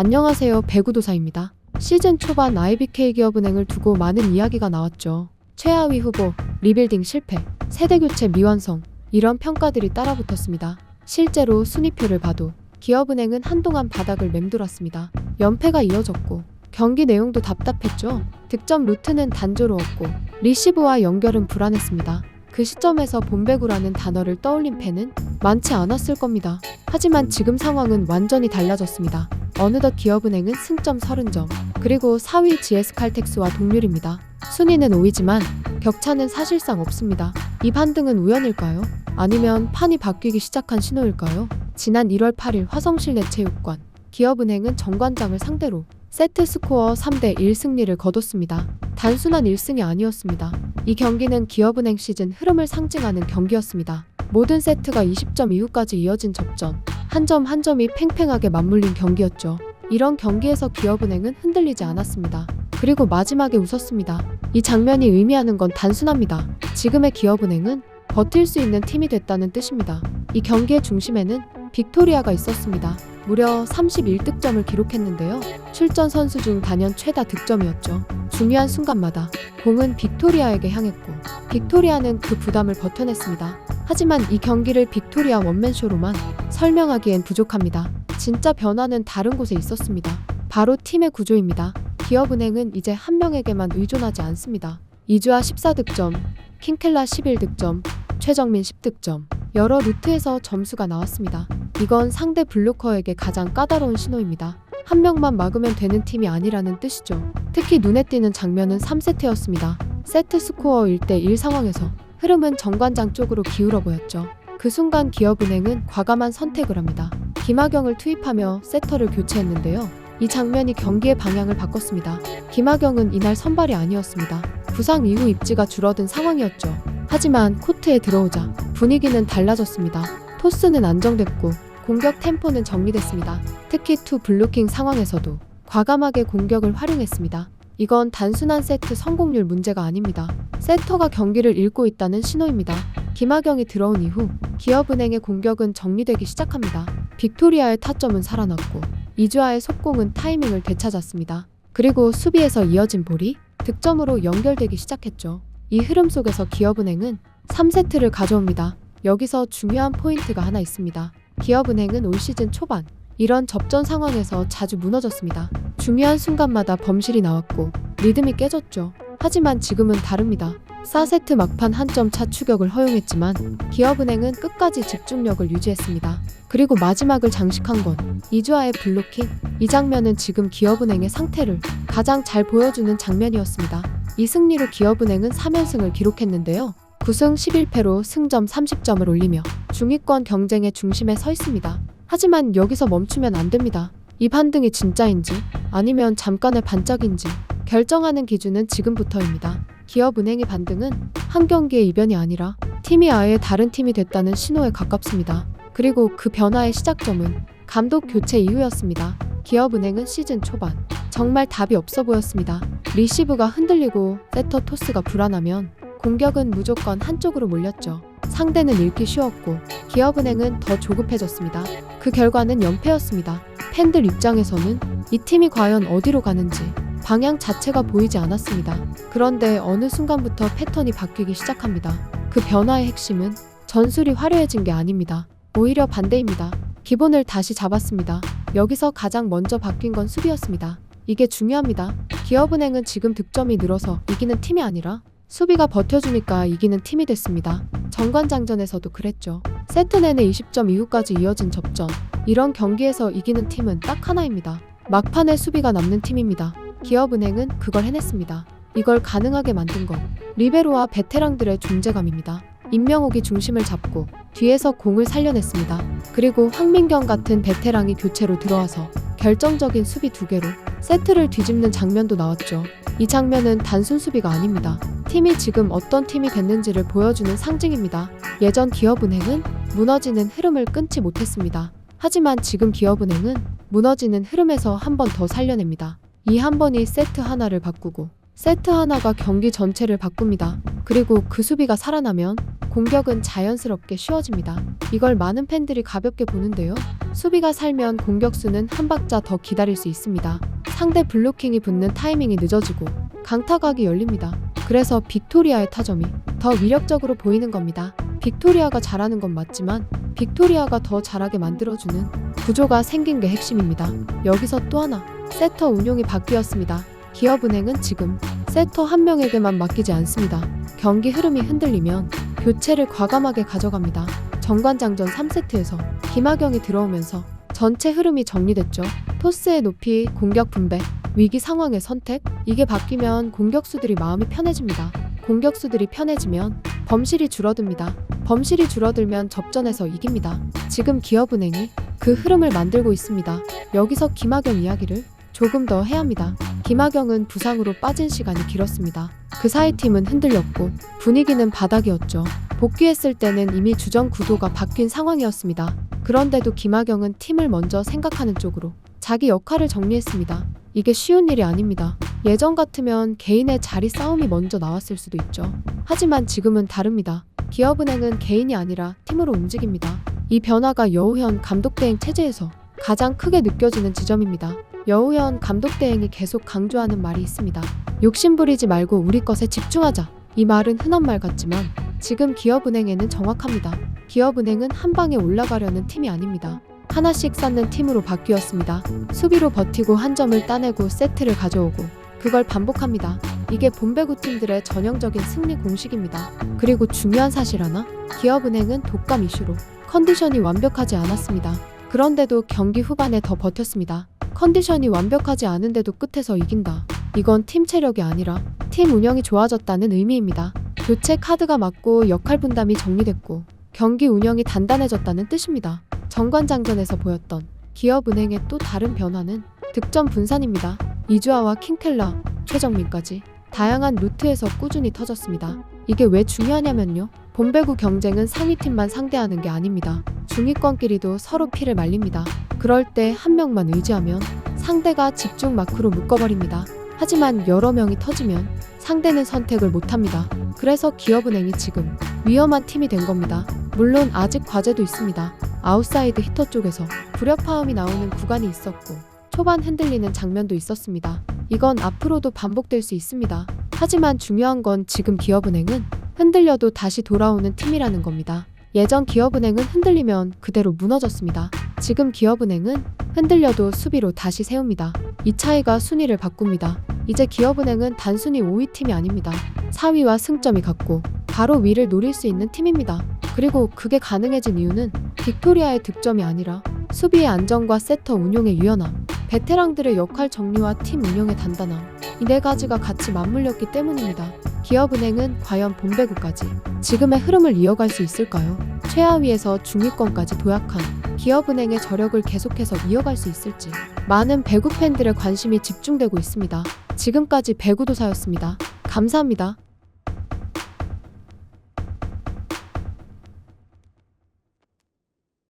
안녕하세요. 배구도사입니다. 시즌 초반 IBK 기업은행을 두고 많은 이야기가 나왔죠. 최하위 후보, 리빌딩 실패, 세대교체 미완성, 이런 평가들이 따라붙었습니다. 실제로 순위표를 봐도 기업은행은 한동안 바닥을 맴돌았습니다. 연패가 이어졌고 경기 내용도 답답했죠. 득점 루트는 단조로웠고 리시브와 연결은 불안했습니다. 그 시점에서 본배구라는 단어를 떠올린 팬은 많지 않았을 겁니다. 하지만 지금 상황은 완전히 달라졌습니다. 어느덧 기업은행은 승점 30점, 그리고 4위 GS칼텍스와 동률입니다. 순위는 5위지만 격차는 사실상 없습니다. 이 반등은 우연일까요? 아니면 판이 바뀌기 시작한 신호일까요? 지난 1월 8일 화성실내체육관, 기업은행은 정관장을 상대로 세트스코어 3대1 승리를 거뒀습니다. 단순한 1승이 아니었습니다. 이 경기는 기업은행 시즌 흐름을 상징하는 경기였습니다. 모든 세트가 20점 이후까지 이어진 접전, 한 점 한 점이 팽팽하게 맞물린 경기였죠. 이런 경기에서 기업은행은 흔들리지 않았습니다. 그리고 마지막에 웃었습니다. 이 장면이 의미하는 건 단순합니다. 지금의 기업은행은 버틸 수 있는 팀이 됐다는 뜻입니다. 이 경기의 중심에는 빅토리아가 있었습니다. 무려 31득점을 기록했는데요. 출전 선수 중 단연 최다 득점이었죠. 중요한 순간마다 공은 빅토리아에게 향했고 빅토리아는 그 부담을 버텨냈습니다. 하지만 이 경기를 빅토리아 원맨쇼로만 설명하기엔 부족합니다. 진짜 변화는 다른 곳에 있었습니다. 바로 팀의 구조입니다. 기업은행은 이제 한 명에게만 의존하지 않습니다. 이주아 14득점, 킹켈라 11득점, 최정민 10득점. 여러 루트에서 점수가 나왔습니다. 이건 상대 블로커에게 가장 까다로운 신호입니다. 한 명만 막으면 되는 팀이 아니라는 뜻이죠. 특히 눈에 띄는 장면은 3세트였습니다. 세트 스코어 1대1 상황에서 흐름은 정관장 쪽으로 기울어 보였죠. 그 순간 기업은행은 과감한 선택을 합니다. 김하경을 투입하며 세터를 교체했는데요. 이 장면이 경기의 방향을 바꿨습니다. 김하경은 이날 선발이 아니었습니다. 부상 이후 입지가 줄어든 상황이었죠. 하지만 코트에 들어오자 분위기는 달라졌습니다. 토스는 안정됐고 공격 템포는 정리됐습니다. 특히 투 블로킹 상황에서도 과감하게 공격을 활용했습니다. 이건 단순한 세트 성공률 문제가 아닙니다. 세터가 경기를 읽고 있다는 신호입니다. 김하경이 들어온 이후 기업은행의 공격은 정리되기 시작합니다. 빅토리아의 타점은 살아났고 이주아의 속공은 타이밍을 되찾았습니다. 그리고 수비에서 이어진 볼이 득점으로 연결되기 시작했죠. 이 흐름 속에서 기업은행은 3세트를 가져옵니다. 여기서 중요한 포인트가 하나 있습니다. 기업은행은 올 시즌 초반 이런 접전 상황에서 자주 무너졌습니다. 중요한 순간마다 범실이 나왔고 리듬이 깨졌죠. 하지만 지금은 다릅니다. 4세트 막판 한 점 차 추격을 허용했지만 기업은행은 끝까지 집중력을 유지했습니다. 그리고 마지막을 장식한 건 이주아의 블로킹. 이 장면은 지금 기업은행의 상태를 가장 잘 보여주는 장면이었습니다. 이 승리로 기업은행은 3연승을 기록했는데요. 9승 11패로 승점 30점을 올리며 중위권 경쟁의 중심에 서 있습니다. 하지만 여기서 멈추면 안 됩니다. 이 반등이 진짜인지 아니면 잠깐의 반짝인지 결정하는 기준은 지금부터입니다. 기업은행의 반등은 한 경기의 이변이 아니라 팀이 아예 다른 팀이 됐다는 신호에 가깝습니다. 그리고 그 변화의 시작점은 감독 교체 이후였습니다. 기업은행은 시즌 초반 정말 답이 없어 보였습니다. 리시브가 흔들리고 세터 토스가 불안하면 공격은 무조건 한쪽으로 몰렸죠. 상대는 읽기 쉬웠고 기업은행은 더 조급해졌습니다. 그 결과는 연패였습니다. 팬들 입장에서는 이 팀이 과연 어디로 가는지 방향 자체가 보이지 않았습니다. 그런데 어느 순간부터 패턴이 바뀌기 시작합니다. 그 변화의 핵심은 전술이 화려해진 게 아닙니다. 오히려 반대입니다. 기본을 다시 잡았습니다. 여기서 가장 먼저 바뀐 건 수비였습니다. 이게 중요합니다. 기업은행은 지금 득점이 늘어서 이기는 팀이 아니라 수비가 버텨주니까 이기는 팀이 됐습니다. 정관장전에서도 그랬죠. 세트 내내 20점 이후까지 이어진 접전. 이런 경기에서 이기는 팀은 딱 하나입니다. 막판에 수비가 남는 팀입니다. 기업은행은 그걸 해냈습니다. 이걸 가능하게 만든 건 리베로와 베테랑들의 존재감입니다. 임명옥이 중심을 잡고 뒤에서 공을 살려냈습니다. 그리고 황민경 같은 베테랑이 교체로 들어와서 결정적인 수비 2개로 세트를 뒤집는 장면도 나왔죠. 이 장면은 단순 수비가 아닙니다. 팀이 지금 어떤 팀이 됐는지를 보여주는 상징입니다. 예전 기업은행은 무너지는 흐름을 끊지 못했습니다. 하지만 지금 기업은행은 무너지는 흐름에서 한 번 더 살려냅니다. 이 한 번이 세트 하나를 바꾸고 세트 하나가 경기 전체를 바꿉니다. 그리고 그 수비가 살아나면 공격은 자연스럽게 쉬워집니다. 이걸 많은 팬들이 가볍게 보는데요. 수비가 살면 공격수는 한 박자 더 기다릴 수 있습니다. 상대 블로킹이 붙는 타이밍이 늦어지고 강타각이 열립니다. 그래서 빅토리아의 타점이 더 위력적으로 보이는 겁니다. 빅토리아가 잘하는 건 맞지만 빅토리아가 더 잘하게 만들어주는 구조가 생긴 게 핵심입니다. 여기서 또 하나, 세터 운용이 바뀌었습니다. 기업은행은 지금 세터 한 명에게만 맡기지 않습니다. 경기 흐름이 흔들리면 교체를 과감하게 가져갑니다. 정관장전 3세트에서 김하경이 들어오면서 전체 흐름이 정리됐죠. 토스의 높이, 공격 분배, 위기 상황의 선택, 이게 바뀌면 공격수들이 마음이 편해집니다. 공격수들이 편해지면 범실이 줄어듭니다. 범실이 줄어들면 접전에서 이깁니다. 지금 기업은행이 그 흐름을 만들고 있습니다. 여기서 김하경 이야기를 조금 더 해야 합니다. 김하경은 부상으로 빠진 시간이 길었습니다. 그 사이 팀은 흔들렸고 분위기는 바닥이었죠. 복귀했을 때는 이미 주전 구도가 바뀐 상황이었습니다. 그런데도 김하경은 팀을 먼저 생각하는 쪽으로 자기 역할을 정리했습니다. 이게 쉬운 일이 아닙니다. 예전 같으면 개인의 자리 싸움이 먼저 나왔을 수도 있죠. 하지만 지금은 다릅니다. 기업은행은 개인이 아니라 팀으로 움직입니다. 이 변화가 여우현 감독 대행 체제에서 가장 크게 느껴지는 지점입니다. 여우현 감독 대행이 계속 강조하는 말이 있습니다. 욕심부리지 말고 우리 것에 집중하자. 이 말은 흔한 말 같지만 지금 기업은행에는 정확합니다. 기업은행은 한 방에 올라가려는 팀이 아닙니다. 하나씩 쌓는 팀으로 바뀌었습니다. 수비로 버티고 한 점을 따내고 세트를 가져오고 그걸 반복합니다. 이게 본배구 팀들의 전형적인 승리 공식입니다. 그리고 중요한 사실 하나, 기업은행은 독감 이슈로 컨디션이 완벽하지 않았습니다. 그런데도 경기 후반에 더 버텼습니다. 컨디션이 완벽하지 않은데도 끝에서 이긴다. 이건 팀 체력이 아니라 팀 운영이 좋아졌다는 의미입니다. 교체 카드가 맞고 역할 분담이 정리됐고 경기 운영이 단단해졌다는 뜻입니다. 정관장전에서 보였던 기업은행의 또 다른 변화는 득점 분산입니다. 이주아와 킹텔라, 최정민까지 다양한 루트에서 꾸준히 터졌습니다. 이게 왜 중요하냐면요. 본배구 경쟁은 상위팀만 상대하는 게 아닙니다. 중위권끼리도 서로 피를 말립니다. 그럴 때 한 명만 의지하면 상대가 집중 마크로 묶어버립니다. 하지만 여러 명이 터지면 상대는 선택을 못합니다. 그래서 기업은행이 지금 위험한 팀이 된 겁니다. 물론 아직 과제도 있습니다. 아웃사이드 히터 쪽에서 불협화음이 나오는 구간이 있었고 초반 흔들리는 장면도 있었습니다. 이건 앞으로도 반복될 수 있습니다. 하지만 중요한 건 지금 기업은행은 흔들려도 다시 돌아오는 팀이라는 겁니다. 예전 기업은행은 흔들리면 그대로 무너졌습니다. 지금 기업은행은 흔들려도 수비로 다시 세웁니다. 이 차이가 순위를 바꿉니다. 이제 기업은행은 단순히 5위 팀이 아닙니다. 4위와 승점이 같고 바로 위를 노릴 수 있는 팀입니다. 그리고 그게 가능해진 이유는 빅토리아의 득점이 아니라 수비의 안정과 세터 운용의 유연함, 베테랑들의 역할 정리와 팀 운영의 단단함, 이 네 가지가 같이 맞물렸기 때문입니다. 기업은행은 과연 본배구까지 지금의 흐름을 이어갈 수 있을까요? 최하위에서 중위권까지 도약한 기업은행의 저력을 계속해서 이어갈 수 있을지 많은 배구 팬들의 관심이 집중되고 있습니다. 지금까지 배구도사였습니다. 감사합니다.